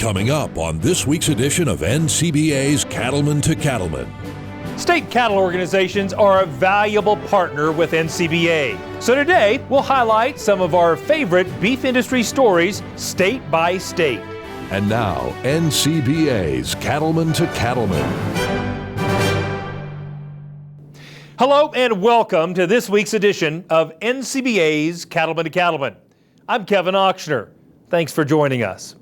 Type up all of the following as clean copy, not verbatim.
Coming up on this week's edition of NCBA's Cattlemen to Cattlemen. State cattle organizations are a valuable partner with NCBA. So today, we'll highlight some of our favorite beef industry stories state by state. And now, NCBA's Cattlemen to Cattlemen. Hello and welcome to this week's edition of NCBA's Cattlemen to Cattlemen. I'm Kevin Ochsner. Thanks for joining us.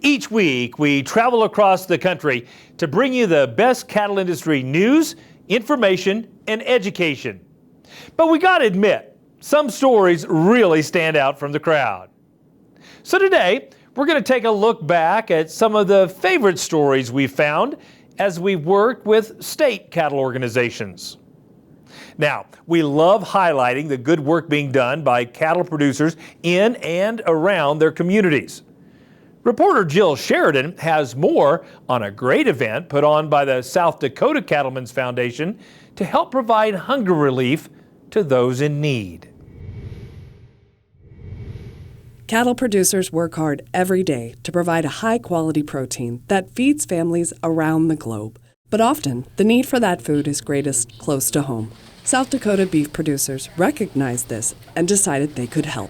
Each week, we travel across the country to bring you the best cattle industry news, information, and education. But we gotta admit, some stories really stand out from the crowd. So today, we're gonna take a look back at some of the favorite stories we've found as we work with state cattle organizations. Now, we love highlighting the good work being done by cattle producers in and around their communities. Reporter Jill Sheridan has more on a great event put on by the South Dakota Cattlemen's Foundation to help provide hunger relief to those in need. Cattle producers work hard every day to provide a high-quality protein that feeds families around the globe. But often, the need for that food is greatest close to home. South Dakota beef producers recognized this and decided they could help.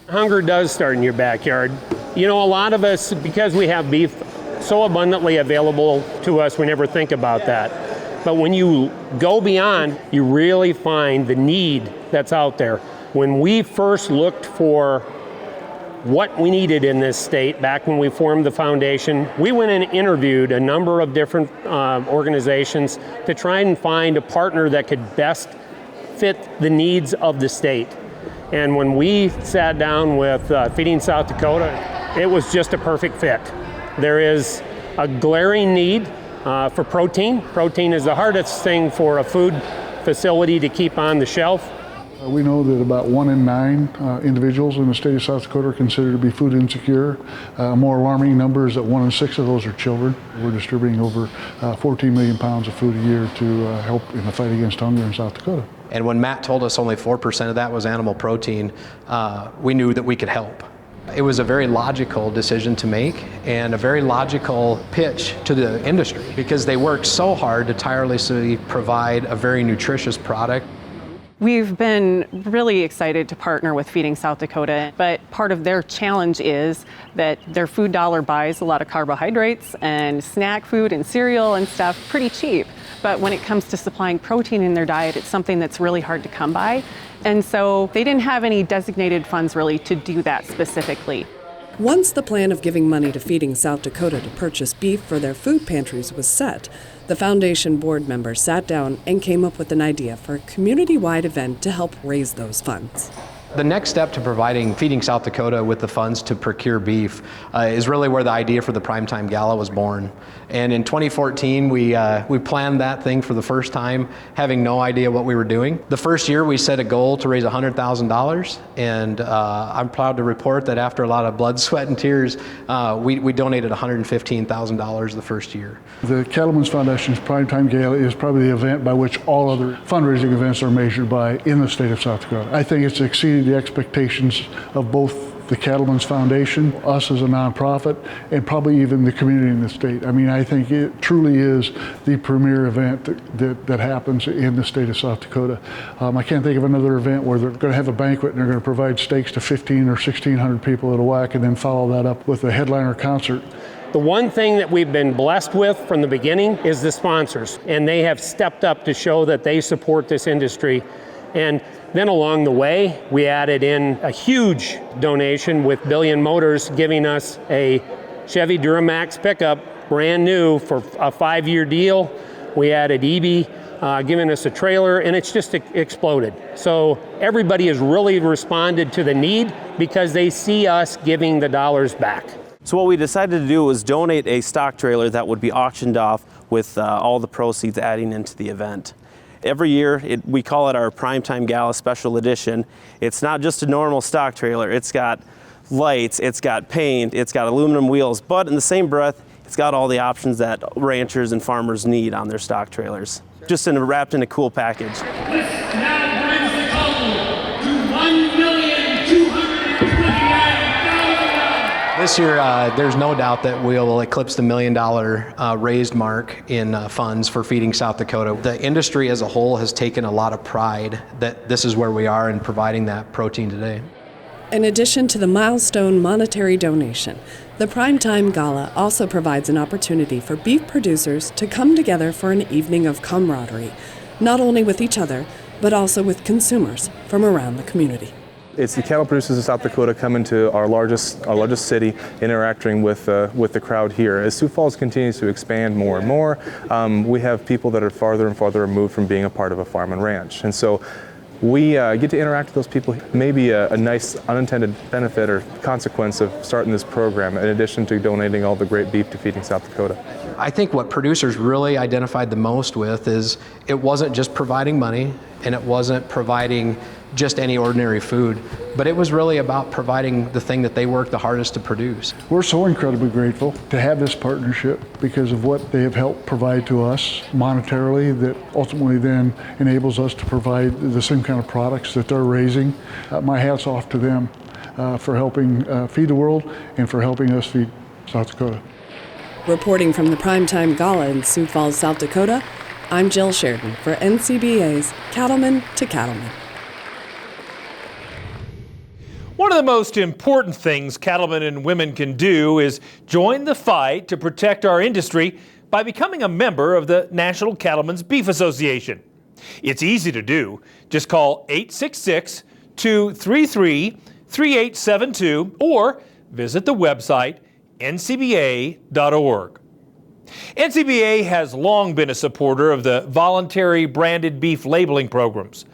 Hunger does start in your backyard. You know, a lot of us, because we have beef so abundantly available to us, we never think about that. But when you go beyond, you really find the need that's out there. When we first looked for what we needed in this state, back when we formed the foundation, we went and interviewed a number of different organizations to try and find a partner that could best fit the needs of the state. And when we sat down with Feeding South Dakota, it was just a perfect fit. There is a glaring need for protein. Protein is the hardest thing for a food facility to keep on the shelf. We know that about 1 in 9 individuals in the state of South Dakota are considered to be food insecure. A more alarming number is that 1 in 6 of those are children. We're distributing over 14 million pounds of food a year to help in the fight against hunger in South Dakota. And when Matt told us only 4% of that was animal protein, we knew that we could help. It was a very logical decision to make and a very logical pitch to the industry because they worked so hard to tirelessly provide a very nutritious product. We've been really excited to partner with Feeding South Dakota, but part of their challenge is that their food dollar buys a lot of carbohydrates and snack food and cereal and stuff pretty cheap. But when it comes to supplying protein in their diet, it's something that's really hard to come by. And so they didn't have any designated funds really to do that specifically. Once the plan of giving money to Feeding South Dakota to purchase beef for their food pantries was set, the foundation board members sat down and came up with an idea for a community-wide event to help raise those funds. The next step to providing Feeding South Dakota with the funds to procure beef is really where the idea for the Primetime Gala was born. And in 2014, we planned that thing for the first time, having no idea what we were doing. The first year, we set a goal to raise $100,000, and I'm proud to report that after a lot of blood, sweat, and tears, we donated $115,000 the first year. The Cattlemen's Foundation's Primetime Gala is probably the event by which all other fundraising events are measured by in the state of South Dakota. I think it's exceeded the expectations of both the Cattlemen's Foundation, us as a nonprofit, and probably even the community in the state. I mean, I think it truly is the premier event that happens in the state of South Dakota. I can't think of another event where they're going to have a banquet and they're going to provide steaks to 1,500 or 1,600 people at a whack and then follow that up with a headliner concert. The one thing that we've been blessed with from the beginning is the sponsors, and they have stepped up to show that they support this industry. And then along the way, we added in a huge donation with Billion Motors giving us a Chevy Duramax pickup, brand new, for a 5-year deal. We added EB giving us a trailer, and it's just exploded. So everybody has really responded to the need because they see us giving the dollars back. So what we decided to do was donate a stock trailer that would be auctioned off with all the proceeds adding into the event. Every year, we call it our Primetime Gala Special Edition. It's not just a normal stock trailer. It's got lights, it's got paint, it's got aluminum wheels, but in the same breath, it's got all the options that ranchers and farmers need on their stock trailers, just wrapped in a cool package. This now brings the total to $1,229,000. This year, there's no doubt that we'll eclipse the $1 million raised mark in funds for Feeding South Dakota. The industry as a whole has taken a lot of pride that this is where we are in providing that protein today. In addition to the milestone monetary donation, the Primetime Gala also provides an opportunity for beef producers to come together for an evening of camaraderie, not only with each other, but also with consumers from around the community. It's the cattle producers of South Dakota coming to our largest city, interacting with the crowd here. As Sioux Falls continues to expand more and more, we have people that are farther and farther removed from being a part of a farm and ranch. And so we get to interact with those people. Maybe a nice unintended benefit or consequence of starting this program, in addition to donating all the great beef to Feeding South Dakota. I think what producers really identified the most with is it wasn't just providing money, and it wasn't providing just any ordinary food, but it was really about providing the thing that they worked the hardest to produce. We're so incredibly grateful to have this partnership because of what they have helped provide to us monetarily, that ultimately then enables us to provide the same kind of products that they're raising. My hat's off to them for helping feed the world and for helping us feed South Dakota. Reporting from the Primetime Gala in Sioux Falls, South Dakota, I'm Jill Sheridan for NCBA's Cattlemen to Cattlemen. One of the most important things cattlemen and women can do is join the fight to protect our industry by becoming a member of the National Cattlemen's Beef Association. It's easy to do. Just call 866-233-3872 or visit the website ncba.org. NCBA has long been a supporter of the voluntary branded beef labeling programs.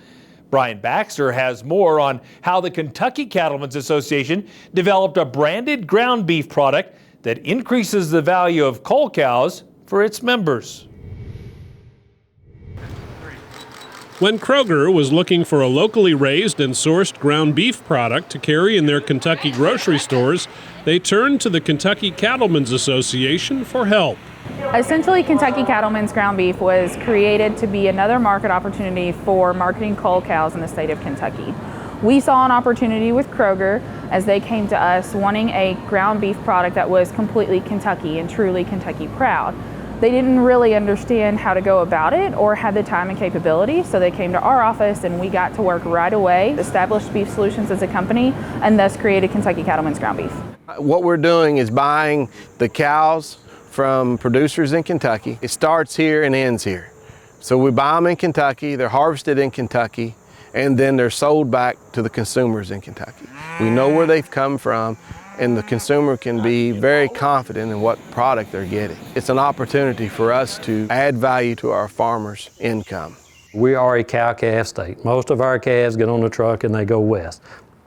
Brian Baxter has more on how the Kentucky Cattlemen's Association developed a branded ground beef product that increases the value of cull cows for its members. When Kroger was looking for a locally raised and sourced ground beef product to carry in their Kentucky grocery stores, they turned to the Kentucky Cattlemen's Association for help. Essentially, Kentucky Cattlemen's ground beef was created to be another market opportunity for marketing cull cows in the state of Kentucky. We saw an opportunity with Kroger as they came to us wanting a ground beef product that was completely Kentucky and truly Kentucky proud. They didn't really understand how to go about it or had the time and capability, so they came to our office and we got to work right away, established Beef Solutions as a company, and thus created Kentucky Cattlemen's ground beef. What we're doing is buying the cows from producers in Kentucky. It starts here and ends here. So we buy them in Kentucky, they're harvested in Kentucky, and then they're sold back to the consumers in Kentucky. We know where they've come from, and the consumer can be very confident in what product they're getting. It's an opportunity for us to add value to our farmers' income. We are a cow-calf state. Most of our calves get on the truck and they go west.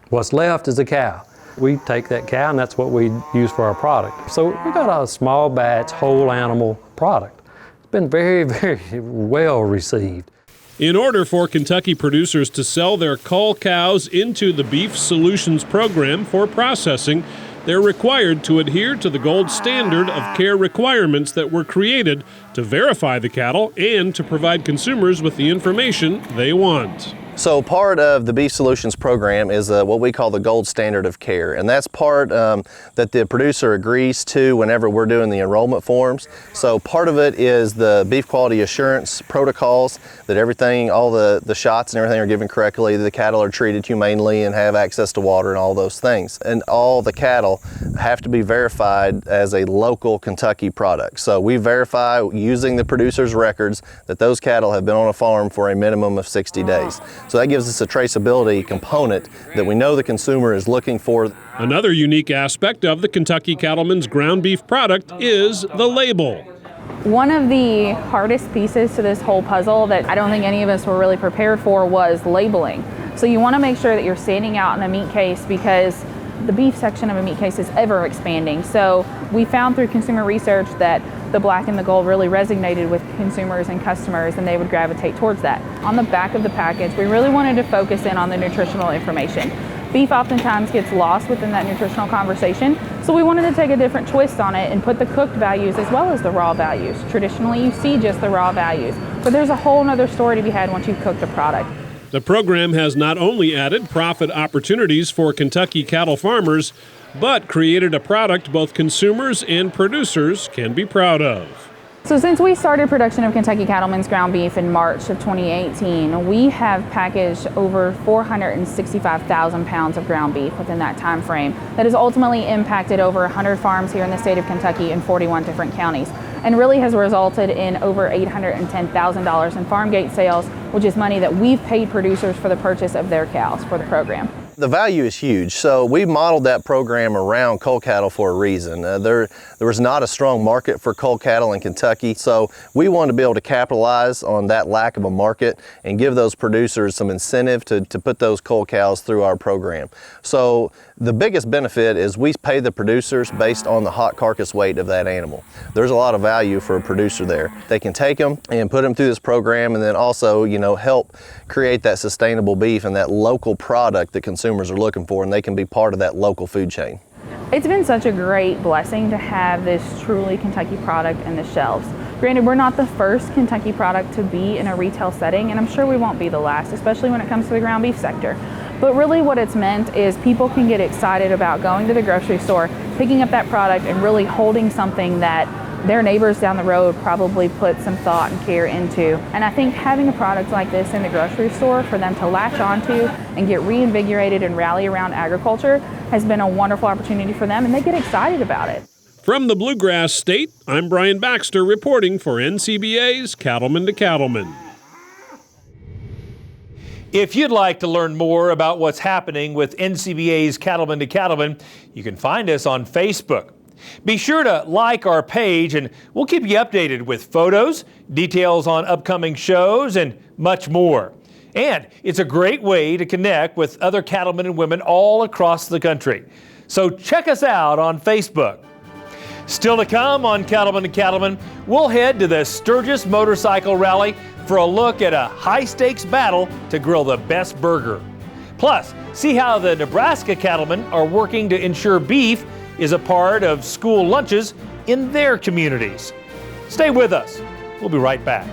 What's left is a cow. We take that cow and that's what we use for our product. So we got a small batch, whole animal product. It's been very, very well received. In order for Kentucky producers to sell their cull cows into the Beef Solutions program for processing, they're required to adhere to the gold standard of care requirements that were created to verify the cattle and to provide consumers with the information they want. So part of the Beef Solutions program is what we call the gold standard of care, and that's part that the producer agrees to whenever we're doing the enrollment forms. So part of it is the beef quality assurance protocols, that everything, all the shots and everything are given correctly, the cattle are treated humanely and have access to water and all those things. And all the cattle have to be verified as a local Kentucky product. So we verify using the producer's records that those cattle have been on a farm for a minimum of 60 days. So that gives us a traceability component that we know the consumer is looking for. Another unique aspect of the Kentucky Cattlemen's ground beef product is the label. One of the hardest pieces to this whole puzzle that I don't think any of us were really prepared for was labeling. So you want to make sure that you're standing out in a meat case because the beef section of a meat case is ever expanding. So we found through consumer research that the black and the gold really resonated with consumers and customers, and they would gravitate towards that. On the back of the package, we really wanted to focus in on the nutritional information. Beef oftentimes gets lost within that nutritional conversation, so we wanted to take a different twist on it and put the cooked values as well as the raw values. Traditionally, you see just the raw values, but there's a whole other story to be had once you've cooked a product. The program has not only added profit opportunities for Kentucky cattle farmers, but created a product both consumers and producers can be proud of. So since we started production of Kentucky Cattlemen's ground beef in March of 2018, we have packaged over 465,000 pounds of ground beef within that time frame. That has ultimately impacted over 100 farms here in the state of Kentucky in 41 different counties, and really has resulted in over $810,000 in farm gate sales, which is money that we've paid producers for the purchase of their cows for the program. The value is huge, so we modeled that program around cull cattle for a reason. There was not a strong market for cull cattle in Kentucky, so we wanted to be able to capitalize on that lack of a market and give those producers some incentive to put those cull cows through our program. So the biggest benefit is we pay the producers based on the hot carcass weight of that animal. There's a lot of value for a producer there. They can take them and put them through this program, and then also, help create that sustainable beef and that local product that consumers are looking for, and they can be part of that local food chain. It's been such a great blessing to have this truly Kentucky product in the shelves. Granted, we're not the first Kentucky product to be in a retail setting, and I'm sure we won't be the last, especially when it comes to the ground beef sector. But really what it's meant is people can get excited about going to the grocery store, picking up that product, and really holding something that their neighbors down the road probably put some thought and care into. And I think having a product like this in the grocery store for them to latch onto and get reinvigorated and rally around agriculture has been a wonderful opportunity for them, and they get excited about it. From the Bluegrass State, I'm Brian Baxter reporting for NCBA's Cattlemen to Cattlemen. If you'd like to learn more about what's happening with NCBA's Cattlemen to Cattlemen, you can find us on Facebook. Be sure to like our page, and we'll keep you updated with photos, details on upcoming shows, and much more. And it's a great way to connect with other cattlemen and women all across the country. So check us out on Facebook. Still to come on Cattlemen to Cattlemen, we'll head to the Sturgis Motorcycle Rally for a look at a high-stakes battle to grill the best burger. Plus, see how the Nebraska cattlemen are working to ensure beef is a part of school lunches in their communities. Stay with us. We'll be right back.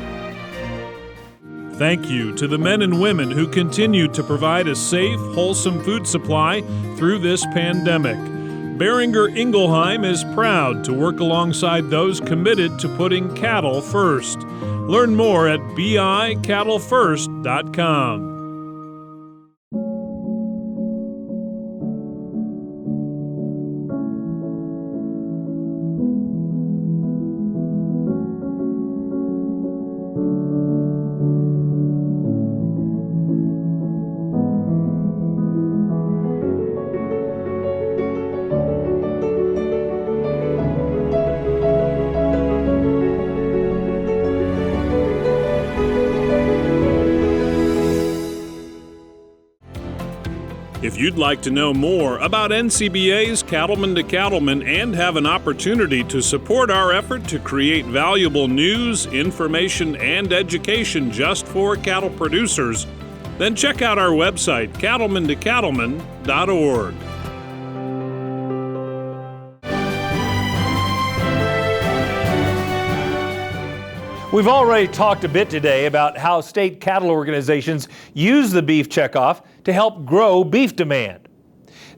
Thank you to the men and women who continue to provide a safe, wholesome food supply through this pandemic. Beringer Ingelheim is proud to work alongside those committed to putting cattle first. Learn more at bicattlefirst.com. If you'd like to know more about NCBA's Cattlemen to Cattlemen and have an opportunity to support our effort to create valuable news, information, and education just for cattle producers, then check out our website, cattlementocattlemen.org. We've already talked a bit today about how state cattle organizations use the beef checkoff to help grow beef demand.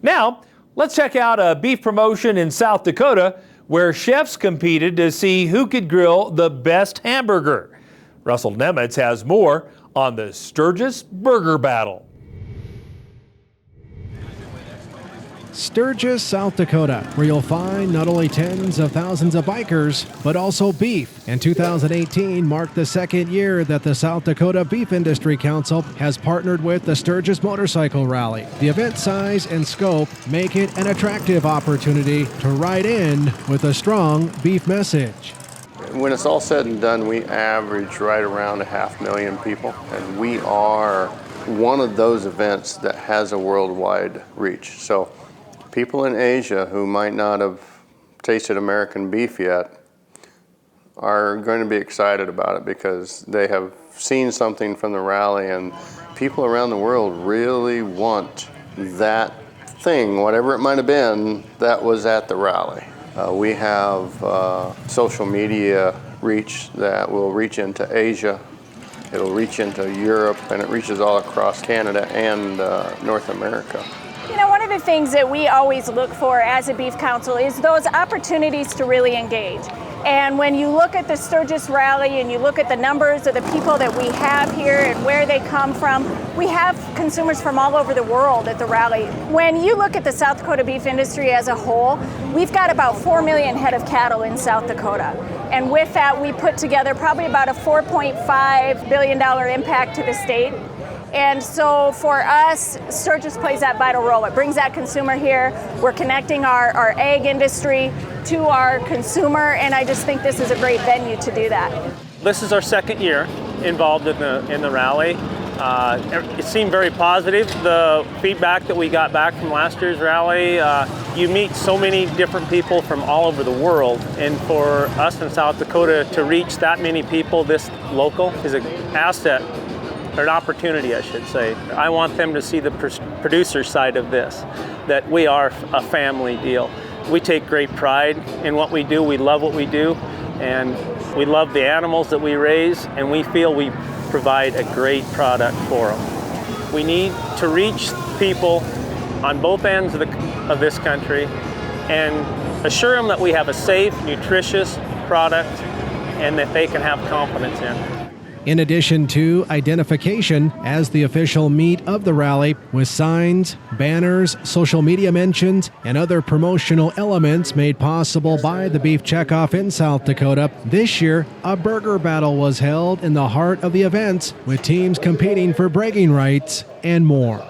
Now, let's check out a beef promotion in South Dakota where chefs competed to see who could grill the best hamburger. Russell Nemitz has more on the Sturgis Burger Battle. Sturgis, South Dakota, where you'll find not only tens of thousands of bikers, but also beef. And 2018 marked the second year that the South Dakota Beef Industry Council has partnered with the Sturgis Motorcycle Rally. The event size and scope make it an attractive opportunity to ride in with a strong beef message. When it's all said and done, we average right around 500,000 people, and we are one of those events that has a worldwide reach. So people in Asia who might not have tasted American beef yet are going to be excited about it because they have seen something from the rally, and people around the world really want that thing, whatever it might have been, that was at the rally. We have social media reach that will reach into Asia, it'll reach into Europe, and it reaches all across Canada and North America. You know, one of the things that we always look for as a beef council is those opportunities to really engage. And when you look at the Sturgis rally and you look at the numbers of the people that we have here and where they come from, we have consumers from all over the world at the rally. When you look at the South Dakota beef industry as a whole, we've got about 4 million head of cattle in South Dakota. And with that, we put together probably about a $4.5 billion impact to the state. And so for us, Sturgis plays that vital role. It brings that consumer here. We're connecting our egg industry to our consumer, and I just think this is a great venue to do that. This is our second year involved in the rally. It seemed very positive. The feedback that we got back from last year's rally, you meet so many different people from all over the world, and for us in South Dakota to reach that many people this local is an asset, or an opportunity, I should say. I want them to see the producer side of this, that we are a family deal. We take great pride in what we do. We love what we do, and we love the animals that we raise, and we feel we provide a great product for them. We need to reach people on both ends of this country and assure them that we have a safe, nutritious product and that they can have confidence in. In addition to identification as the official meat of the rally, with signs, banners, social media mentions, and other promotional elements made possible by the Beef Checkoff in South Dakota, this year a burger battle was held in the heart of the events, with teams competing for bragging rights and more.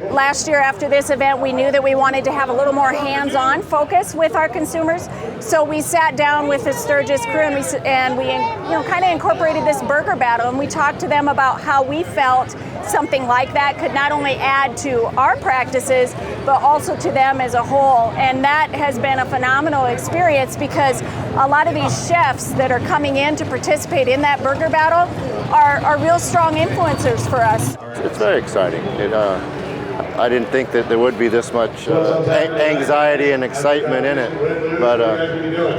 Last year after this event, we knew that we wanted to have a little more hands-on focus with our consumers. So we sat down with the Sturgis crew and we kind of incorporated this burger battle, and we talked to them about how we felt something like that could not only add to our practices, but also to them as a whole. And that has been a phenomenal experience because a lot of these chefs that are coming in to participate in that burger battle are real strong influencers for us. It's very exciting. I didn't think that there would be this much anxiety and excitement in it, but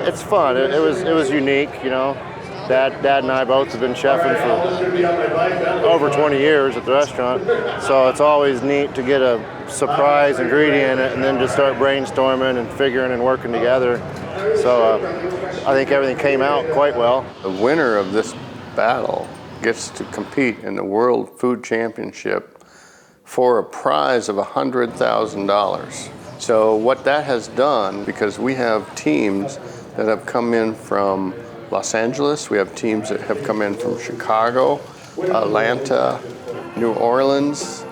it's fun. It was unique, you know. Dad and I both have been chefing for over 20 years at the restaurant, so it's always neat to get a surprise ingredient in it and then just start brainstorming and figuring and working together. So I think everything came out quite well. The winner of this battle gets to compete in the World Food Championship for a prize of $100,000. So what that has done, because we have teams that have come in from Los Angeles, we have teams that have come in from Chicago, Atlanta, New Orleans,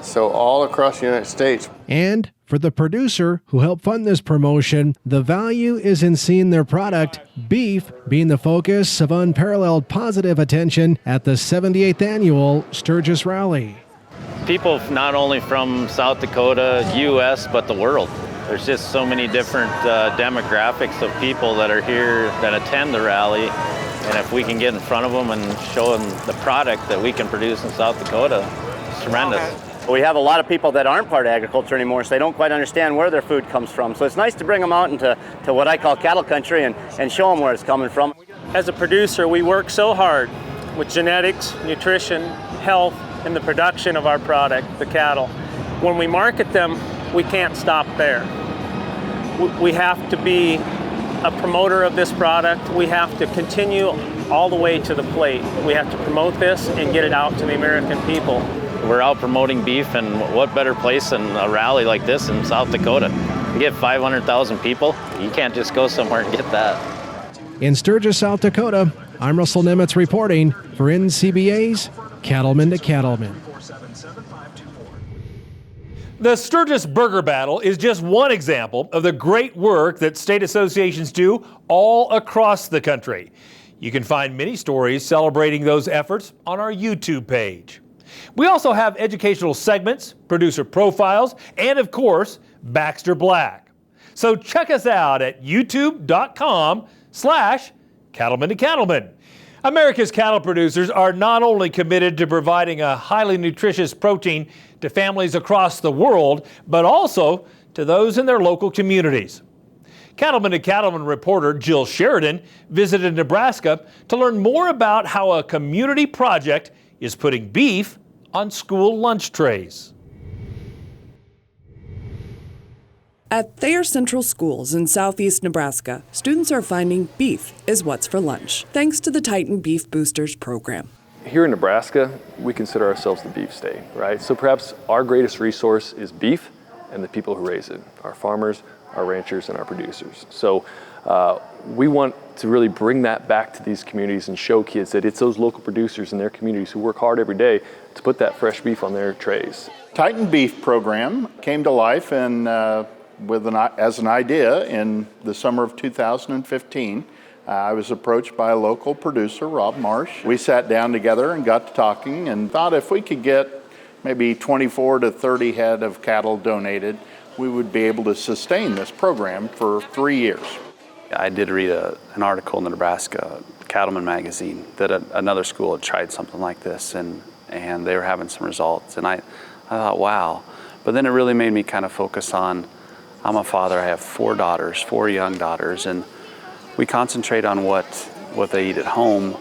so all across the United States. And for the producer who helped fund this promotion, the value is in seeing their product, beef, being the focus of unparalleled positive attention at the 78th annual Sturgis Rally. People not only from South Dakota, U.S., but the world. There's just so many different demographics of people that are here that attend the rally. And if we can get in front of them and show them the product that we can produce in South Dakota, it's tremendous. We have a lot of people that aren't part of agriculture anymore, so they don't quite understand where their food comes from. So it's nice to bring them out into what I call cattle country and show them where it's coming from. As a producer, we work so hard with genetics, nutrition, health, and the production of our product, the cattle. When we market them, we can't stop there. We have to be a promoter of this product. We have to continue all the way to the plate. We have to promote this and get it out to the American people. We're out promoting beef, and what better place than a rally like this in South Dakota? You get 500,000 people, you can't just go somewhere and get that. In Sturgis, South Dakota, I'm Russell Nemitz reporting for NCBA's Cattlemen to Cattlemen. The Sturgis Burger Battle is just one example of the great work that state associations do all across the country. You can find many stories celebrating those efforts on our YouTube page. We also have educational segments, producer profiles, and of course, Baxter Black. So check us out at youtube.com/Cattlemen to Cattlemen. America's cattle producers are not only committed to providing a highly nutritious protein to families across the world, but also to those in their local communities. Cattlemen to Cattlemen reporter Jill Sheridan visited Nebraska to learn more about how a community project is putting beef on school lunch trays. At Thayer Central Schools in southeast Nebraska, students are finding beef is what's for lunch, thanks to the Titan Beef Boosters program. Here in Nebraska, we consider ourselves the beef state, right? So perhaps our greatest resource is beef and the people who raise it, our farmers, our ranchers, and our producers. So we want to really bring that back to these communities and show kids that it's those local producers in their communities who work hard every day to put that fresh beef on their trays. Titan Beef program came to life as an idea in the summer of 2015. I was approached by a local producer, Rob Marsh. We sat down together and got to talking and thought if we could get maybe 24 to 30 head of cattle donated, we would be able to sustain this program for 3 years. I did read an article in the Nebraska Cattlemen magazine that another school had tried something like this and they were having some results. And I thought, wow. But then it really made me kind of focus on, I'm a father, I have 4 daughters, 4 young daughters, and we concentrate on what they eat at home,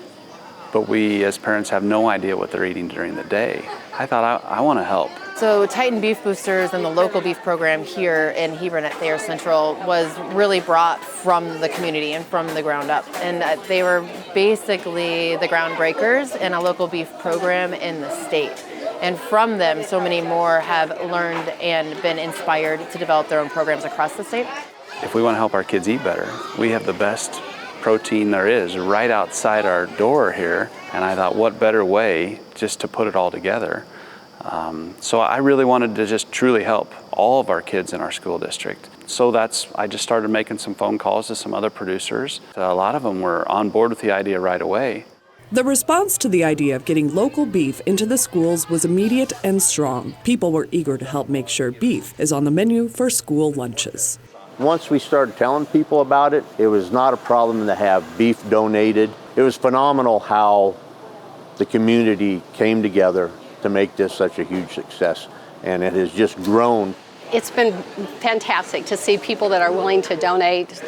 but we as parents have no idea what they're eating during the day. I thought I want to help. So Titan Beef Boosters and the local beef program here in Hebron at Thayer Central was really brought from the community and from the ground up. And they were basically the groundbreakers in a local beef program in the state. And from them, so many more have learned and been inspired to develop their own programs across the state. If we want to help our kids eat better, we have the best protein there is right outside our door here. And I thought, what better way just to put it all together? So I really wanted to just truly help all of our kids in our school district. So I just started making some phone calls to some other producers. A lot of them were on board with the idea right away. The response to the idea of getting local beef into the schools was immediate and strong. People were eager to help make sure beef is on the menu for school lunches. Once we started telling people about it, it was not a problem to have beef donated. It was phenomenal how the community came together to make this such a huge success, and it has just grown. It's been fantastic to see people that are willing to donate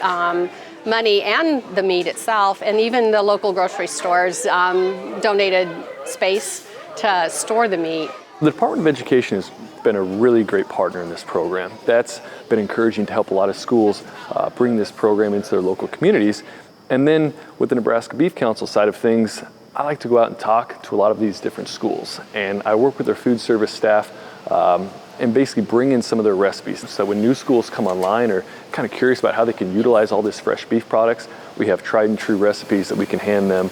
money and the meat itself, and even the local grocery stores donated space to store the meat. The Department of Education has been a really great partner in this program. That's been encouraging to help a lot of schools bring this program into their local communities. And then with the Nebraska Beef Council side of things, I like to go out and talk to a lot of these different schools. And I work with their food service staff and basically bring in some of their recipes. So when new schools come online or kind of curious about how they can utilize all this fresh beef products, we have tried and true recipes that we can hand them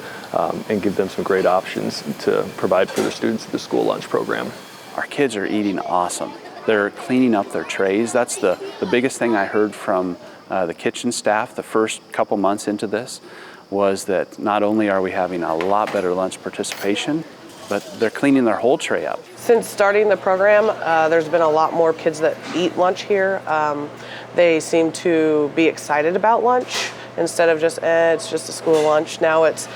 and give them some great options to provide for their students at the school lunch program. Our kids are eating awesome. They're cleaning up their trays. That's the biggest thing I heard from the kitchen staff the first couple months into this was that not only are we having a lot better lunch participation, but they're cleaning their whole tray up. Since starting the program, there's been a lot more kids that eat lunch here. They seem to be excited about lunch instead of just, it's just a school lunch. Now it's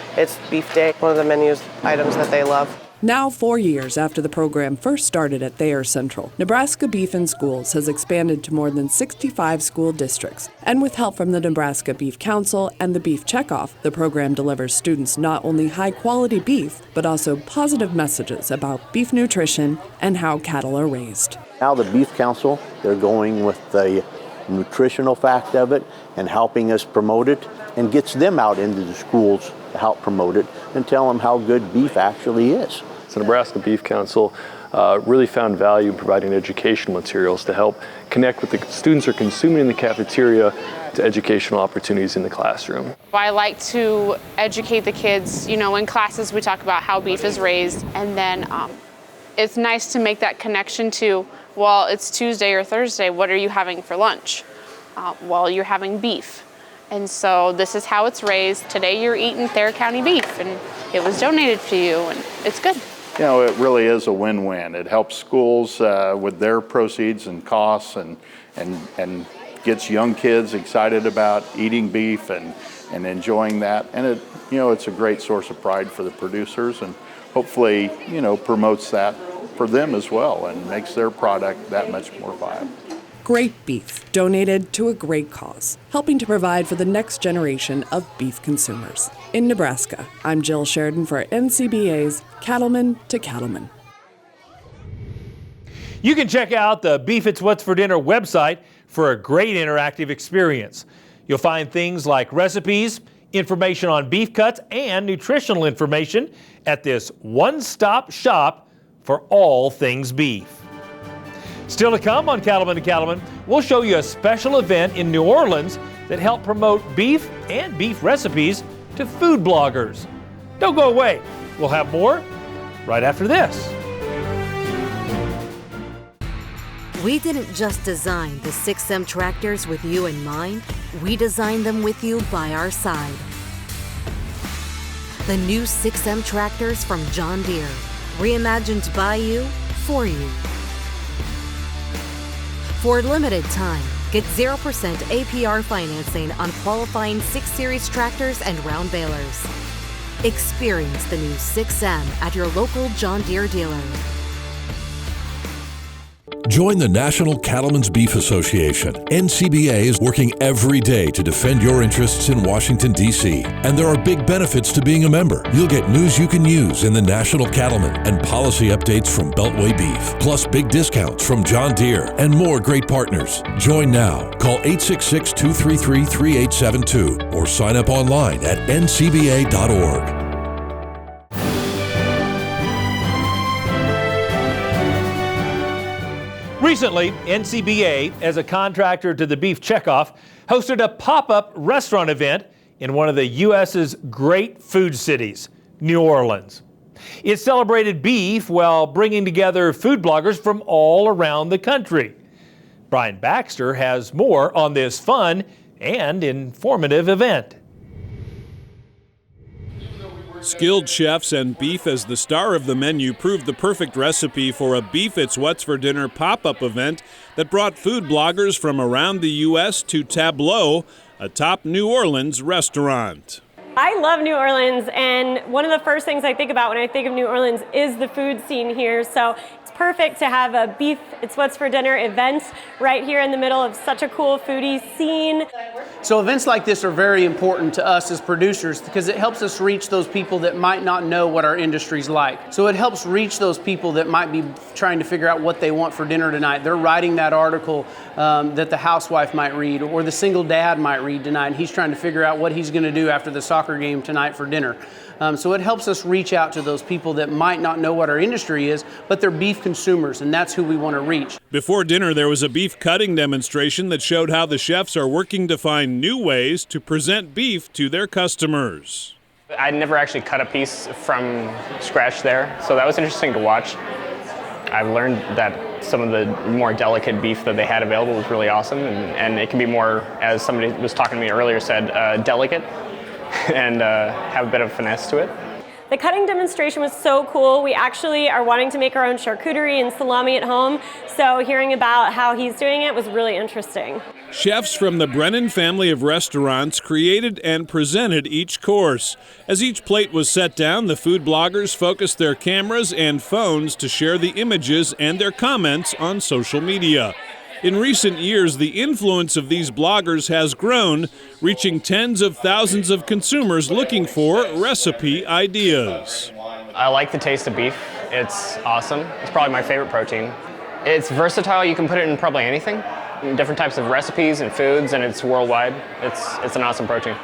beef day, one of the menu items that they love. Now, 4 years after the program first started at Thayer Central, Nebraska Beef in Schools has expanded to more than 65 school districts. And with help from the Nebraska Beef Council and the Beef Checkoff, the program delivers students not only high-quality beef, but also positive messages about beef nutrition and how cattle are raised. Now the Beef Council, they're going with the nutritional fact of it and helping us promote it, and gets them out into the schools to help promote it and tell them how good beef actually is. So Nebraska Beef Council really found value in providing educational materials to help connect with the students who are consuming in the cafeteria to educational opportunities in the classroom. I like to educate the kids, in classes we talk about how beef is raised, and then it's nice to make that connection to, well, it's Tuesday or Thursday, what are you having for lunch? Well, you're having beef. And so this is how it's raised. Today you're eating Thayer County beef, and it was donated to you, and it's good. It really is a win-win. It helps schools with their proceeds and costs and gets young kids excited about eating beef and enjoying that. And it's a great source of pride for the producers, and hopefully, promotes that for them as well and makes their product that much more viable. Great beef donated to a great cause, helping to provide for the next generation of beef consumers. In Nebraska, I'm Jill Sheridan for NCBA's Cattlemen to Cattlemen. You can check out the Beef It's What's for Dinner website for a great interactive experience. You'll find things like recipes, information on beef cuts, and nutritional information at this one-stop shop for all things beef. Still to come on Cattlemen to Cattlemen, we'll show you a special event in New Orleans that helped promote beef and beef recipes to food bloggers. Don't go away. We'll have more right after this. We didn't just design the 6M tractors with you in mind, we designed them with you by our side. The new 6M tractors from John Deere, reimagined by you, for you. For a limited time, get 0% APR financing on qualifying 6 Series tractors and round balers. Experience the new 6M at your local John Deere dealer. Join the National Cattlemen's Beef Association. NCBA is working every day to defend your interests in Washington, D.C. And there are big benefits to being a member. You'll get news you can use in the National Cattlemen and policy updates from Beltway Beef, plus big discounts from John Deere and more great partners. Join now. Call 866-233-3872 or sign up online at ncba.org. Recently, NCBA, as a contractor to the Beef Checkoff, hosted a pop-up restaurant event in one of the U.S.'s great food cities, New Orleans. It celebrated beef while bringing together food bloggers from all around the country. Brian Baxter has more on this fun and informative event. Skilled chefs and beef as the star of the menu proved the perfect recipe for a Beef It's What's for Dinner pop-up event that brought food bloggers from around the U.S. to Tableau, a top New Orleans restaurant. I love New Orleans, and one of the first things I think about when I think of New Orleans is the food scene here. So it's perfect to have a Beef It's What's for Dinner event right here in the middle of such a cool foodie scene. So events like this are very important to us as producers because it helps us reach those people that might not know what our industry's like. So it helps reach those people that might be trying to figure out what they want for dinner tonight. They're writing that article that the housewife might read or the single dad might read tonight, and he's trying to figure out what he's going to do after the soccer game tonight for dinner. So it helps us reach out to those people that might not know what our industry is, but they're beef consumers, and that's who we want to reach. Before dinner, there was a beef cutting demonstration that showed how the chefs are working to find new ways to present beef to their customers. I'd never actually cut a piece from scratch there, so that was interesting to watch. I've learned that some of the more delicate beef that they had available was really awesome, and it can be more, as somebody was talking to me earlier said, delicate and have a bit of finesse to it. The cutting demonstration was so cool. We actually are wanting to make our own charcuterie and salami at home, so hearing about how he's doing it was really interesting. Chefs from the Brennan family of restaurants created and presented each course. As each plate was set down, the food bloggers focused their cameras and phones to share the images and their comments on social media. In recent years, the influence of these bloggers has grown, reaching tens of thousands of consumers looking for recipe ideas. I like the taste of beef. It's awesome. It's probably my favorite protein. It's versatile. You can put it in probably anything, different types of recipes and foods, and it's worldwide. It's an awesome protein.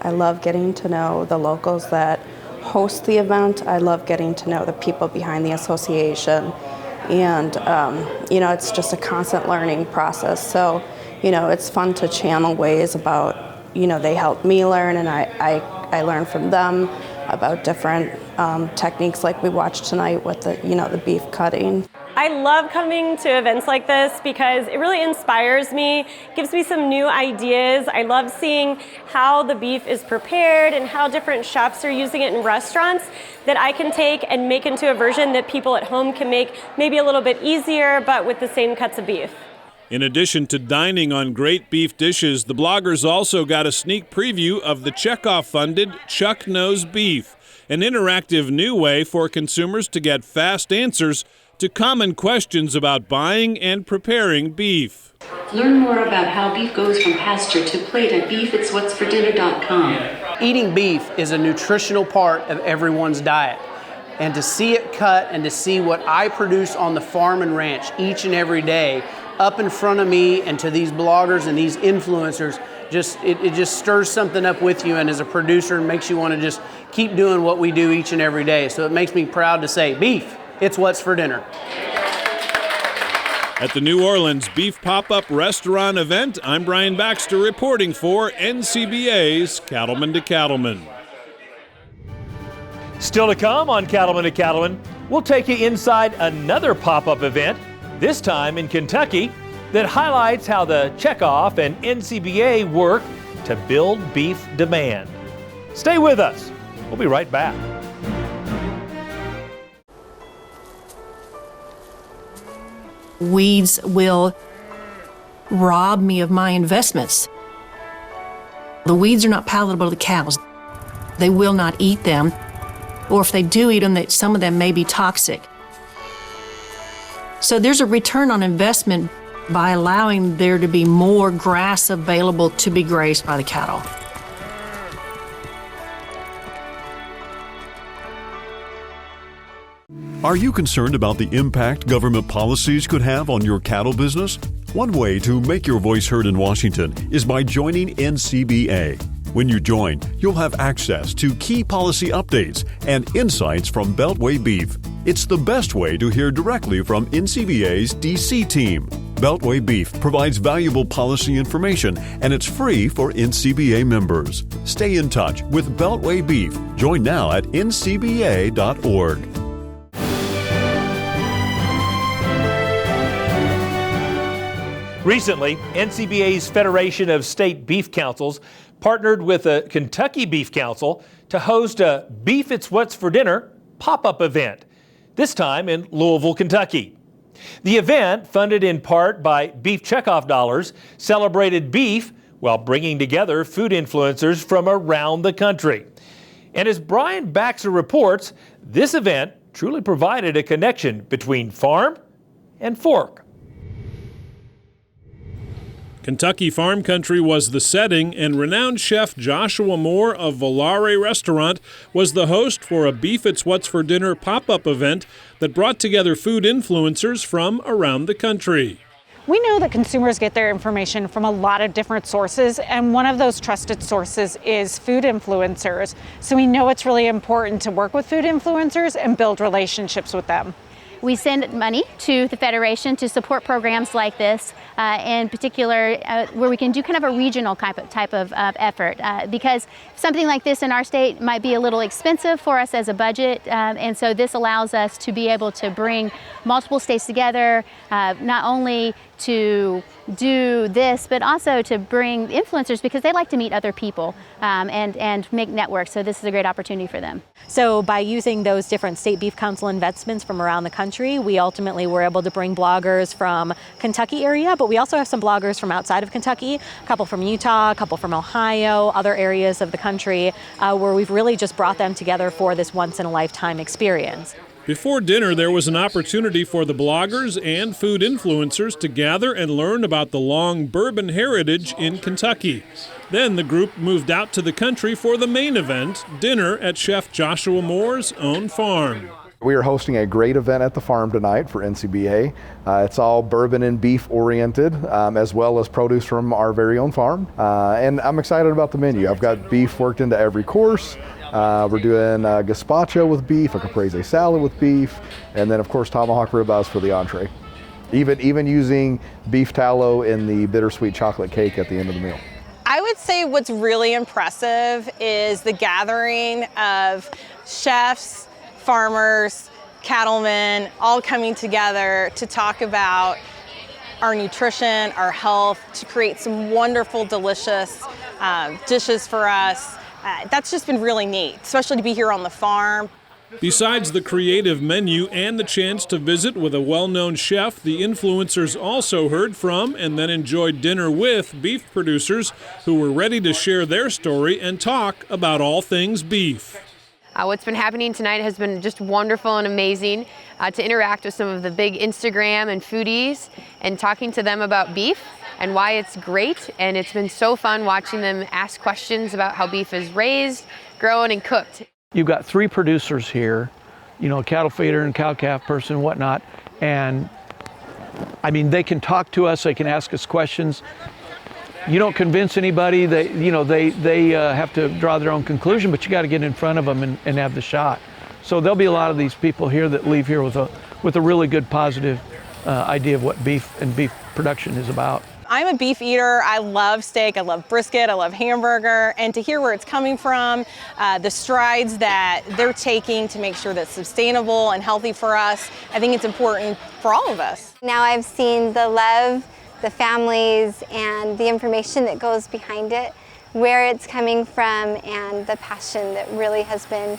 I love getting to know the locals that host the event. I love getting to know the people behind the association. And, it's just a constant learning process. So, it's fun to channel ways about, they help me learn and I learn from them about different techniques like we watched tonight with the beef cutting. I love coming to events like this because it really inspires me, gives me some new ideas. I love seeing how the beef is prepared and how different chefs are using it in restaurants that I can take and make into a version that people at home can make maybe a little bit easier, but with the same cuts of beef. In addition to dining on great beef dishes, the bloggers also got a sneak preview of the Checkoff-funded Chuck Knows Beef, an interactive new way for consumers to get fast answers to common questions about buying and preparing beef. Learn more about how beef goes from pasture to plate at beefitswhatsfordinner.com. Eating beef is a nutritional part of everyone's diet. And to see it cut and to see what I produce on the farm and ranch each and every day up in front of me and to these bloggers and these influencers, it just stirs something up with you, and as a producer, it makes you want to just keep doing what we do each and every day. So it makes me proud to say, beef, it's what's for dinner. At the New Orleans Beef Pop-Up Restaurant event, I'm Brian Baxter reporting for NCBA's Cattlemen to Cattlemen. Still to come on Cattlemen to Cattlemen, we'll take you inside another pop-up event, this time in Kentucky, that highlights how the Checkoff and NCBA work to build beef demand. Stay with us. We'll be right back. Weeds will rob me of my investments. The weeds are not palatable to cows. They will not eat them, or if they do eat them, some of them may be toxic. So there's a return on investment by allowing there to be more grass available to be grazed by the cattle. Are you concerned about the impact government policies could have on your cattle business? One way to make your voice heard in Washington is by joining NCBA. When you join, you'll have access to key policy updates and insights from Beltway Beef. It's the best way to hear directly from NCBA's DC team. Beltway Beef provides valuable policy information, and it's free for NCBA members. Stay in touch with Beltway Beef. Join now at ncba.org. Recently, NCBA's Federation of State Beef Councils partnered with the Kentucky Beef Council to host a Beef It's What's for Dinner pop-up event, this time in Louisville, Kentucky. The event, funded in part by Beef Checkoff dollars, celebrated beef while bringing together food influencers from around the country. And as Brian Baxter reports, this event truly provided a connection between farm and fork. Kentucky Farm Country was the setting, and renowned chef Joshua Moore of Volare Restaurant was the host for a Beef It's What's for Dinner pop-up event that brought together food influencers from around the country. We know that consumers get their information from a lot of different sources, and one of those trusted sources is food influencers. So we know it's really important to work with food influencers and build relationships with them. We send money to the Federation to support programs like this, in particular where we can do kind of a regional type of effort, because something like this in our state might be a little expensive for us as a budget, and so this allows us to be able to bring multiple states together, not only to do this, but also to bring influencers because they like to meet other people and make networks. So this is a great opportunity for them. So by using those different state beef council investments from around the country, we ultimately were able to bring bloggers from Kentucky area, but we also have some bloggers from outside of Kentucky, a couple from Utah, a couple from Ohio, other areas of the country, where we've really just brought them together for this once-in-a-lifetime experience. Before dinner, there was an opportunity for the bloggers and food influencers to gather and learn about the long bourbon heritage in Kentucky. Then the group moved out to the country for the main event, dinner at Chef Joshua Moore's own farm. We are hosting a great event at the farm tonight for NCBA. It's all bourbon and beef oriented, as well as produce from our very own farm. And I'm excited about the menu. I've got beef worked into every course. We're doing gazpacho with beef, a caprese salad with beef, and then of course tomahawk ribeyes for the entree. Even using beef tallow in the bittersweet chocolate cake at the end of the meal. I would say what's really impressive is the gathering of chefs, farmers, cattlemen, all coming together to talk about our nutrition, our health, to create some wonderful, delicious dishes for us. That's just been really neat, especially to be here on the farm. Besides the creative menu and the chance to visit with a well-known chef, the influencers also heard from and then enjoyed dinner with beef producers who were ready to share their story and talk about all things beef. What's been happening tonight has been just wonderful and amazing to interact with some of the big Instagram and foodies and talking to them about beef and why it's great. And it's been so fun watching them ask questions about how beef is raised, grown, and cooked. You've got 3 producers here, you know, a cattle feeder and cow-calf person and whatnot, and I mean, they can talk to us, they can ask us questions. You don't convince anybody. They have to draw their own conclusion, but you got to get in front of them and have the shot. So there'll be a lot of these people here that leave here with a really good positive idea of what beef and beef production is about. I'm a beef eater. I love steak, I love brisket, I love hamburger, and to hear where it's coming from, the strides that they're taking to make sure that's sustainable and healthy for us, I think it's important for all of us. Now I've seen the love, the families, and the information that goes behind it, where it's coming from, and the passion that really has been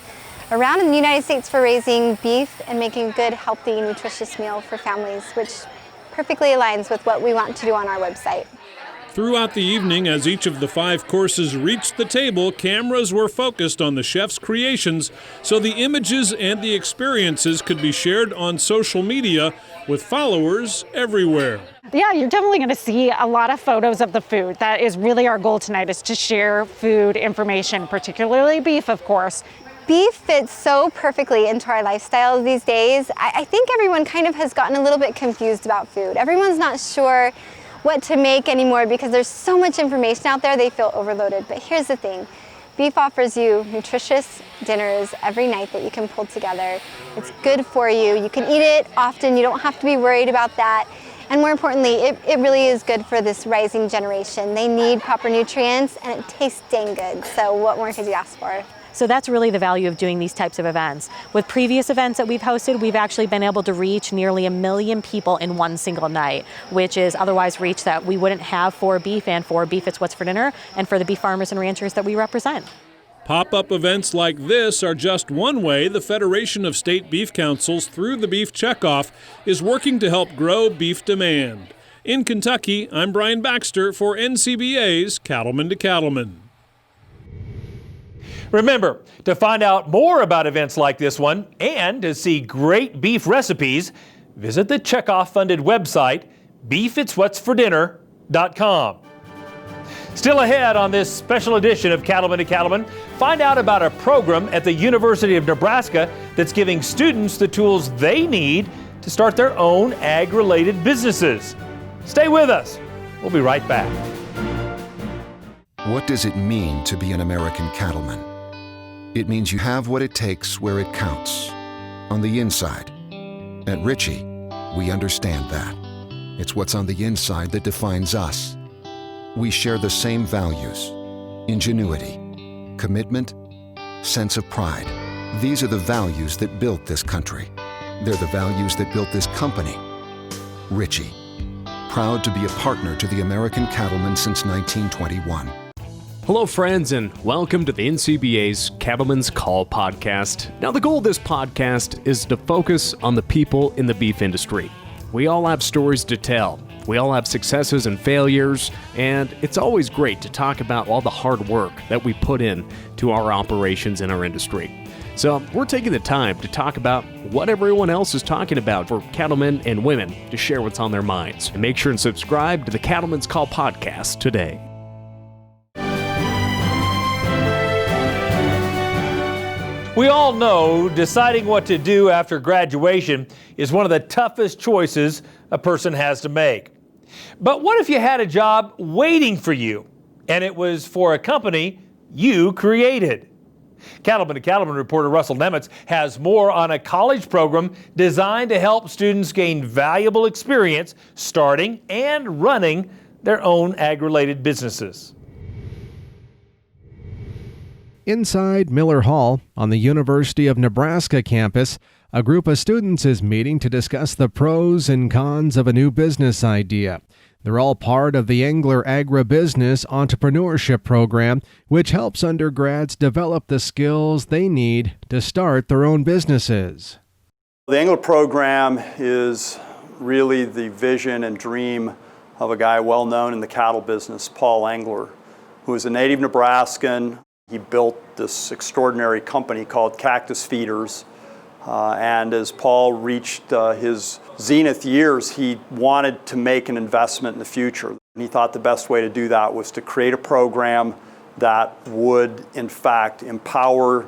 around in the United States for raising beef and making good, healthy, nutritious meal for families, which perfectly aligns with what we want to do on our website. Throughout the evening, as each of the 5 courses reached the table, cameras were focused on the chef's creations so the images and the experiences could be shared on social media with followers everywhere. Yeah, you're definitely going to see a lot of photos of the food. That is really our goal tonight, is to share food information, particularly beef, of course. Beef fits so perfectly into our lifestyle these days. I think everyone kind of has gotten a little bit confused about food. Everyone's not sure what to make anymore because there's so much information out there, they feel overloaded. But here's the thing, beef offers you nutritious dinners every night that you can pull together. It's good for you. You can eat it often. You don't have to be worried about that. And more importantly, it really is good for this rising generation. They need proper nutrients and it tastes dang good. So what more could you ask for? So that's really the value of doing these types of events. With previous events that we've hosted, we've actually been able to reach nearly 1 million people in one single night, which is otherwise reach that we wouldn't have for beef and for Beef It's What's for Dinner and for the beef farmers and ranchers that we represent. Pop-up events like this are just one way the Federation of State Beef Councils, through the Beef Checkoff, is working to help grow beef demand. In Kentucky, I'm Brian Baxter for NCBA's Cattlemen to Cattlemen. Remember, to find out more about events like this one and to see great beef recipes, visit the Checkoff-funded website, beefitswhatsfordinner.com. Still ahead on this special edition of Cattlemen to Cattlemen, find out about a program at the University of Nebraska that's giving students the tools they need to start their own ag-related businesses. Stay with us. We'll be right back. What does it mean to be an American cattleman? It means you have what it takes where it counts, on the inside. At Ritchie, we understand that. It's what's on the inside that defines us. We share the same values: ingenuity, commitment, sense of pride. These are the values that built this country. They're the values that built this company. Ritchie, proud to be a partner to the American cattleman since 1921. Hello, friends, and welcome to the NCBA's Cattlemen's Call podcast. Now, the goal of this podcast is to focus on the people in the beef industry. We all have stories to tell. We all have successes and failures, and it's always great to talk about all the hard work that we put in to our operations in our industry. So we're taking the time to talk about what everyone else is talking about for cattlemen and women to share what's on their minds. And make sure and subscribe to the Cattlemen's Call podcast today. We all know deciding what to do after graduation is one of the toughest choices a person has to make. But what if you had a job waiting for you and it was for a company you created? Cattlemen to Cattlemen reporter Russell Nemitz has more on a college program designed to help students gain valuable experience starting and running their own ag-related businesses. Inside Miller Hall on the University of Nebraska campus, a group of students is meeting to discuss the pros and cons of a new business idea. They're all part of the Engler Agribusiness Entrepreneurship Program, which helps undergrads develop the skills they need to start their own businesses. The Engler program is really the vision and dream of a guy well known in the cattle business, Paul Engler, who is a native Nebraskan. He built this extraordinary company called Cactus Feeders. And as Paul reached his zenith years, he wanted to make an investment in the future. And he thought the best way to do that was to create a program that would, in fact, empower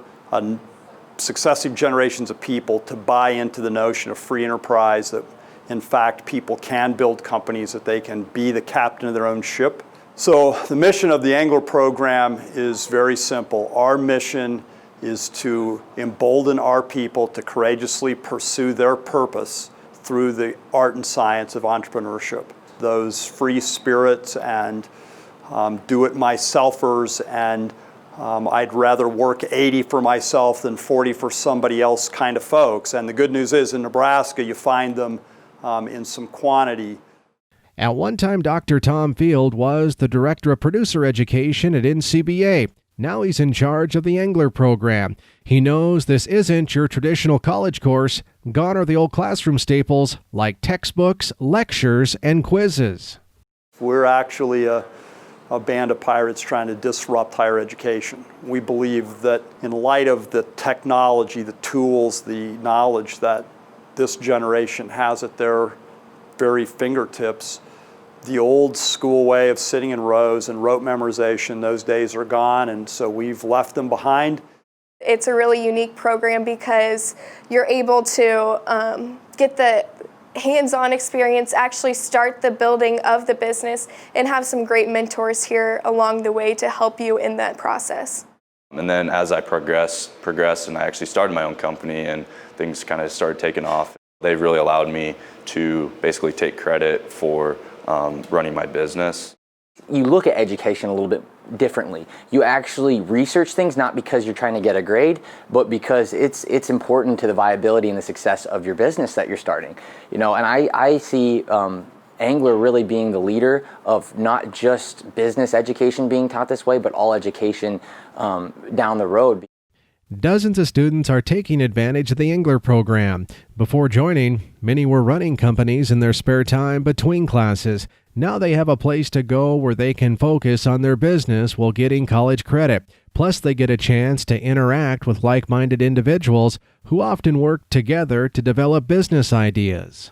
successive generations of people to buy into the notion of free enterprise, that in fact, people can build companies, that they can be the captain of their own ship. So the mission of the Angler program is very simple. Our mission is to embolden our people to courageously pursue their purpose through the art and science of entrepreneurship. Those free spirits and do-it-myselfers and I'd rather work 80 for myself than 40 for somebody else kind of folks. And the good news is in Nebraska, you find them in some quantity. At one time, Dr. Tom Field was the Director of Producer Education at NCBA. Now he's in charge of the Angler program. He knows this isn't your traditional college course. Gone are the old classroom staples like textbooks, lectures, and quizzes. We're actually a band of pirates trying to disrupt higher education. We believe that in light of the technology, the tools, the knowledge that this generation has at their very fingertips, the old school way of sitting in rows and rote memorization, those days are gone, and so we've left them behind. It's a really unique program because you're able to get the hands-on experience, actually start the building of the business, and have some great mentors here along the way to help you in that process. And then as I progressed and I actually started my own company and things kind of started taking off, they've really allowed me to basically take credit for running my business. You look at education a little bit differently. You actually research things not because you're trying to get a grade, but because it's important to the viability and the success of your business that you're starting. You know, and I see Angler really being the leader of not just business education being taught this way, but all education down the road. Dozens of students are taking advantage of the Angler program. Before joining, many were running companies in their spare time between classes. Now they have a place to go where they can focus on their business while getting college credit. Plus, they get a chance to interact with like-minded individuals who often work together to develop business ideas.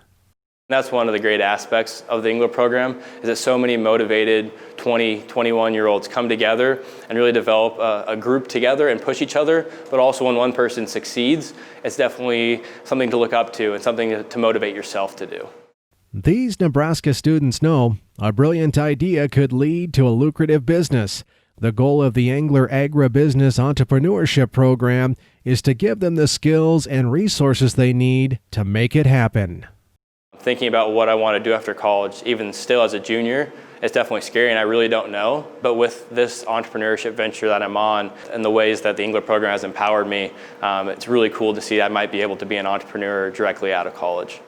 That's one of the great aspects of the Angler program, is that so many motivated 20, 21-year-olds come together and really develop a group together and push each other, but also when one person succeeds, it's definitely something to look up to and something to motivate yourself to do. These Nebraska students know a brilliant idea could lead to a lucrative business. The goal of the Angler Agribusiness Entrepreneurship Program is to give them the skills and resources they need to make it happen. Thinking about what I want to do after college, even still as a junior, it's definitely scary and I really don't know. But with this entrepreneurship venture that I'm on and the ways that the Angler program has empowered me, it's really cool to see I might be able to be an entrepreneur directly out of college.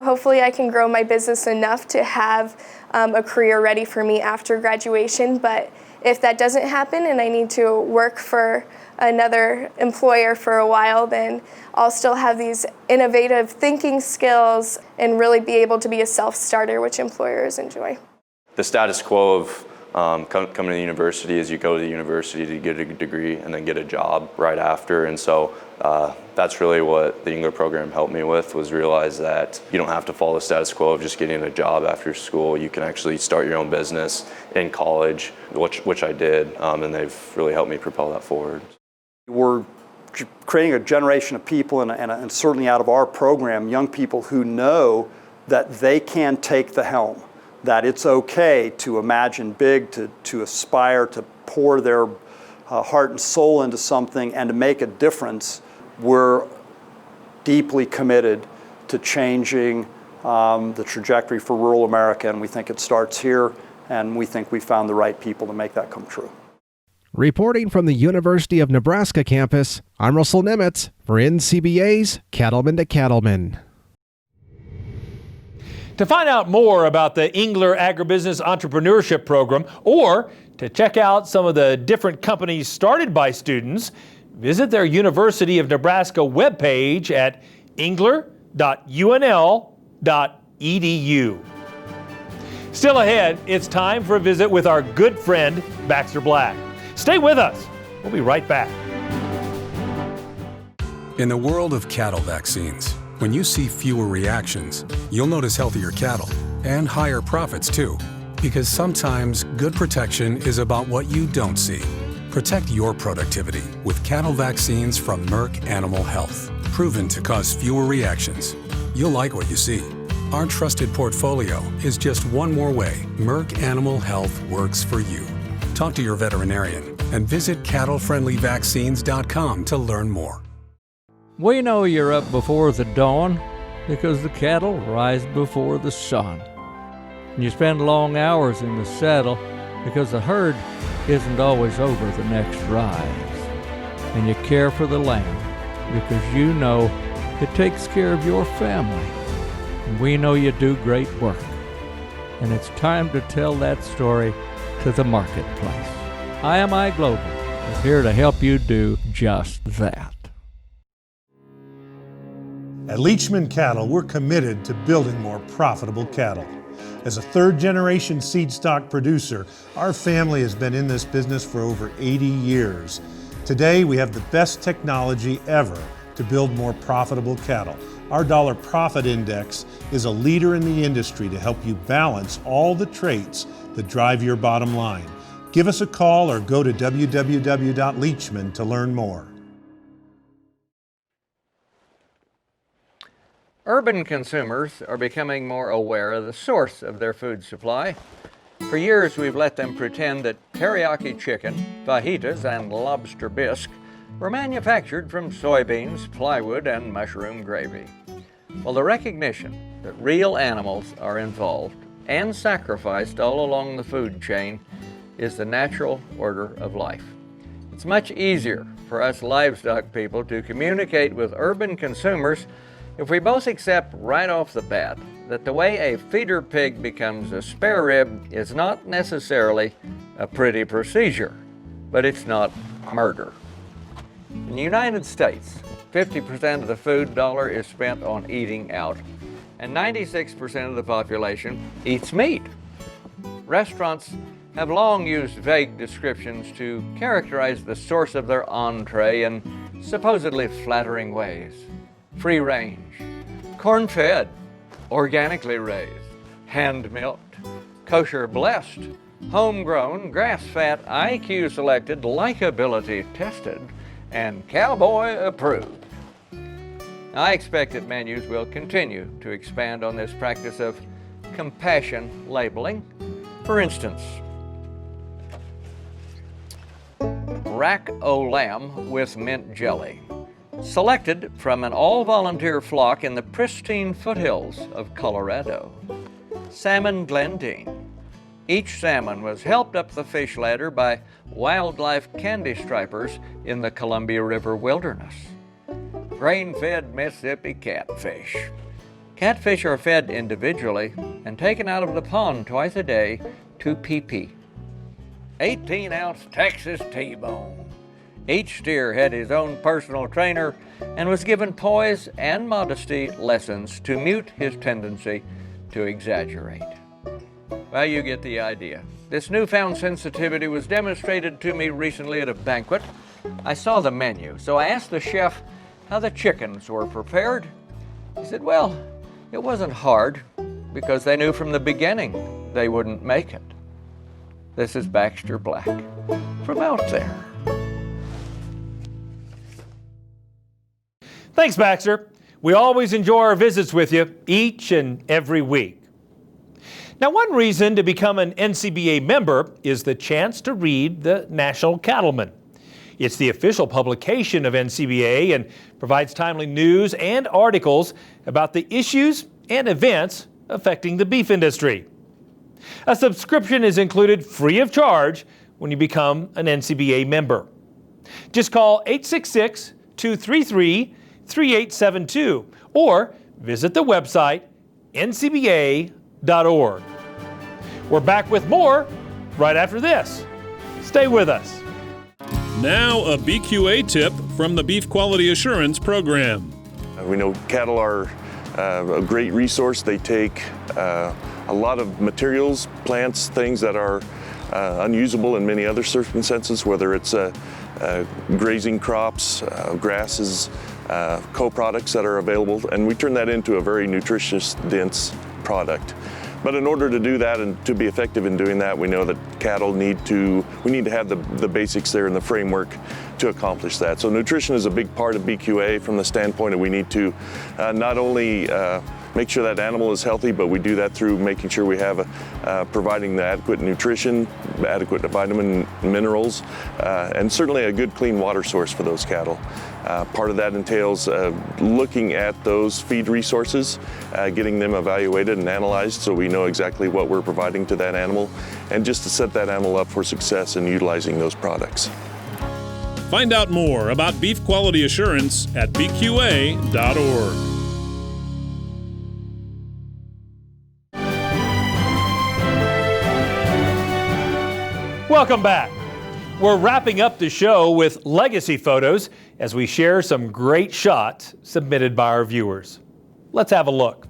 Hopefully I can grow my business enough to have a career ready for me after graduation, but if that doesn't happen and I need to work for another employer for a while, then I'll still have these innovative thinking skills and really be able to be a self-starter, which employers enjoy. The status quo of coming to the university is you go to the university to get a degree and then get a job right after, and so that's really what the Angler program helped me with, was realize that you don't have to follow the status quo of just getting a job after school. You can actually start your own business in college, which I did, and they've really helped me propel that forward. We're creating a generation of people, and certainly out of our program, young people who know that they can take the helm, that it's okay to imagine big, to aspire, to pour their heart and soul into something and to make a difference. We're deeply committed to changing the trajectory for rural America, and we think it starts here, and we think we found the right people to make that come true. Reporting from the University of Nebraska campus, I'm Russell Nemitz for NCBA's Cattlemen to Cattlemen. To find out more about the Angler Agribusiness Entrepreneurship Program, or to check out some of the different companies started by students, visit their University of Nebraska webpage at angler.unl.edu. Still ahead, it's time for a visit with our good friend, Baxter Black. Stay with us. We'll be right back. In the world of cattle vaccines, when you see fewer reactions, you'll notice healthier cattle and higher profits too. Because sometimes good protection is about what you don't see. Protect your productivity with cattle vaccines from Merck Animal Health. Proven to cause fewer reactions. You'll like what you see. Our trusted portfolio is just one more way Merck Animal Health works for you. Talk to your veterinarian and visit cattlefriendlyvaccines.com to learn more. We know you're up before the dawn because the cattle rise before the sun. And you spend long hours in the saddle because the herd isn't always over the next rise. And you care for the land because you know it takes care of your family. And we know you do great work. And it's time to tell that story to the marketplace. IMI Global is here to help you do just that. At Leachman Cattle, we're committed to building more profitable cattle. As a third-generation seed stock producer, our family has been in this business for over 80 years. Today, we have the best technology ever to build more profitable cattle. Our dollar profit index is a leader in the industry to help you balance all the traits that drive your bottom line. Give us a call or go to www.leachman to learn more. Urban consumers are becoming more aware of the source of their food supply. For years, we've let them pretend that teriyaki chicken, fajitas, and lobster bisque were manufactured from soybeans, plywood, and mushroom gravy. Well, the recognition that real animals are involved and sacrificed all along the food chain is the natural order of life. It's much easier for us livestock people to communicate with urban consumers if we both accept right off the bat that the way a feeder pig becomes a spare rib is not necessarily a pretty procedure, but it's not murder. In the United States, 50% of the food dollar is spent on eating out, and 96% of the population eats meat. Restaurants have long used vague descriptions to characterize the source of their entree in supposedly flattering ways. Free range, corn-fed, organically raised, hand-milked, kosher blessed, homegrown, grass-fat, IQ-selected, likability tested, and cowboy approved. I expect that menus will continue to expand on this practice of compassion labeling. For instance, rack o' lamb with mint jelly, selected from an all-volunteer flock in the pristine foothills of Colorado. Salmon Glendine. Each salmon was helped up the fish ladder by wildlife candy stripers in the Columbia River wilderness. Grain-fed Mississippi catfish. Catfish are fed individually and taken out of the pond twice a day to PP. 18-ounce Texas T-bone. Each steer had his own personal trainer and was given poise and modesty lessons to mute his tendency to exaggerate. Well, you get the idea. This newfound sensitivity was demonstrated to me recently at a banquet. I saw the menu, so I asked the chef how the chickens were prepared. He said, well, it wasn't hard because they knew from the beginning they wouldn't make it. This is Baxter Black from out there. Thanks, Baxter. We always enjoy our visits with you each and every week. Now, one reason to become an NCBA member is the chance to read the National Cattlemen. It's the official publication of NCBA and provides timely news and articles about the issues and events affecting the beef industry. A subscription is included free of charge when you become an NCBA member. Just call 866-233-3872 or visit the website ncba.org. We're back with more right after this. Stay with us. Now a BQA tip from the Beef Quality Assurance Program. We know cattle are a great resource. They take a lot of materials, plants, things that are unusable in many other circumstances, whether it's grazing crops, grasses, co-products that are available, and we turn that into a very nutritious, dense product. But in order to do that and to be effective in doing that, we know that cattle we need to have the basics there in the framework to accomplish that. So nutrition is a big part of BQA from the standpoint that we need to not only make sure that animal is healthy, but we do that through making sure we have providing the adequate nutrition, adequate vitamin, minerals, and certainly a good clean water source for those cattle. Part of that entails looking at those feed resources, getting them evaluated and analyzed so we know exactly what we're providing to that animal, and just to set that animal up for success in utilizing those products. Find out more about beef quality assurance at bqa.org. Welcome back. We're wrapping up the show with legacy photos as we share some great shots submitted by our viewers. Let's have a look.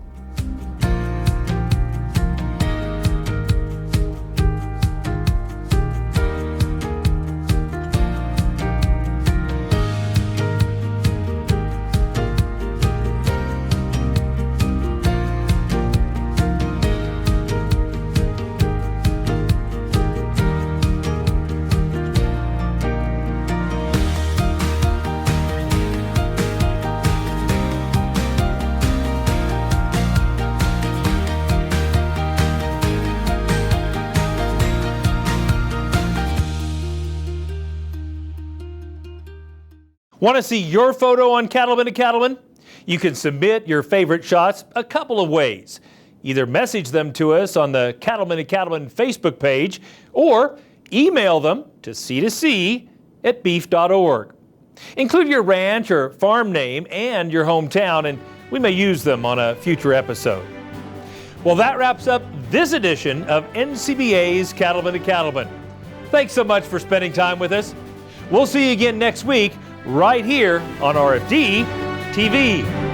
Want to see your photo on Cattlemen to Cattlemen? You can submit your favorite shots a couple of ways. Either message them to us on the Cattlemen to Cattlemen Facebook page or email them to c2c@beef.org. Include your ranch or farm name and your hometown, and we may use them on a future episode. Well, that wraps up this edition of NCBA's Cattlemen to Cattlemen. Thanks so much for spending time with us. We'll see you again next week right here on RFD TV.